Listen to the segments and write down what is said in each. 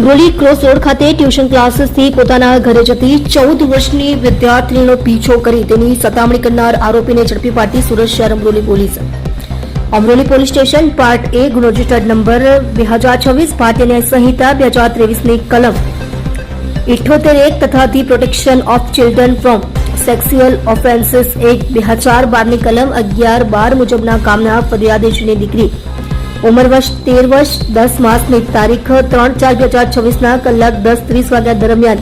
Amroli cross road ખાતે tuition ક્લાસીસથી પોતાના ઘરે જતી 14 વર્ષની વિદ્યાર્થીનીનો પીછો કરી તેની સતામણી કરનાર આરોપીને ઝડપી પાડતી સુરત શહેર અમરોલી પોલીસ સ્ટેશન પાર્ટ એ ગુનો રજિસ્ટર્ડ નંબર 2026 ભારતીય ન્યાય સંહિતા 2023ની કલમ 78(1) તથા the protection of children from sexual offences act 2012ની કલમ 11(12) મુજબના કામના ફરિયાદીની દીકરી ઉંમર વર્ષ 13 વર્ષ 10 માસની તારીખ 3/4/2026ના કલાક 10:30 વાગ્યા દરમિયાન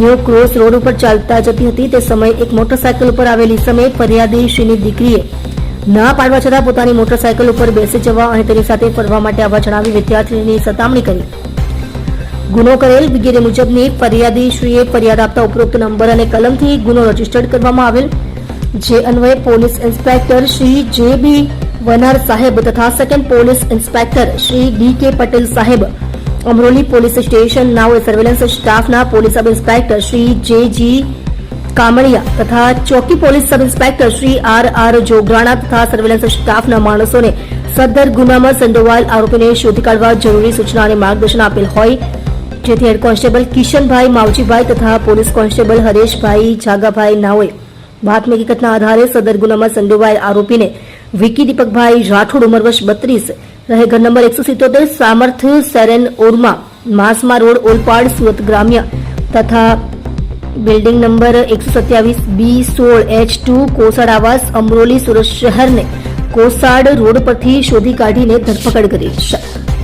ન્યૂ ક્રોસ રોડ ઉપર ચાલતા જતી હતી તે સમયે એક મોટરસાયકલ ઉપર આવેલી સમયે ફરિયાદીની દીકરીએ ના પાડવા છતાં પોતાની મોટરસાયકલ ઉપર બેસી જવા અને તેની સાથે ફરવા માટે આવવા જણાવી વિદ્યાર્થીની સતામણી કરી ગુનો કરેલ વગેરે મુજબની ફરિયાદીશ્રીએ ફરિયાદ આપતા ઉપરોક્ત નંબર અને કલમથી ગુનો રજીસ્ટર્ડ કરવામાં આવેલ જે અન્વયે પોલીસ ઇન્સ્પેક્ટર શ્રી જે.બી. વનાર સાહેબ તથા second police inspector Shri DK. Patel સાહેબ અમરોલી પોલીસ સ્ટેશન નાઓ સર્વેલન્સ સ્ટાફના police sub inspector Shri JG. Kamaliya તથા ચોકી police sub inspector Shri RR. Jograna તથા સર્વેલન્સ સ્ટાફના માણસોને સદર ગુનામાં સંડોવાયેલ આરોપીને શોધી કાઢવા જરૂરી સૂચના અને માર્ગદર્શન આપેલ હોય જેથી હેડ કોન્સ્ટેબલ કિશનભાઈ માવજીભાઈ તથા પોલીસ કોન્સ્ટેબલ હરેશભાઈ જાગાભાઈ નાઓએ બાતમી હકીકતના આધારે સદર ગુનામાં સંડોવાયેલ આરોપીને વિકી દીપકભાઈ રાઠોડ ઉંમર વર્ષ 32 રહે ઘર નંબર 177 સામર્થ સેરેન ઓરમા માસમા રોડ ઓલપાડ સુરત ગ્રામ્ય તથા બિલ્ડિંગ નંબર 127B16H2 કોસાડ આવાસ અમરોલી સુરત શહેરને કોસાડ રોડ પરથી શોધી કાઢીને ધરપકડ કરી છે।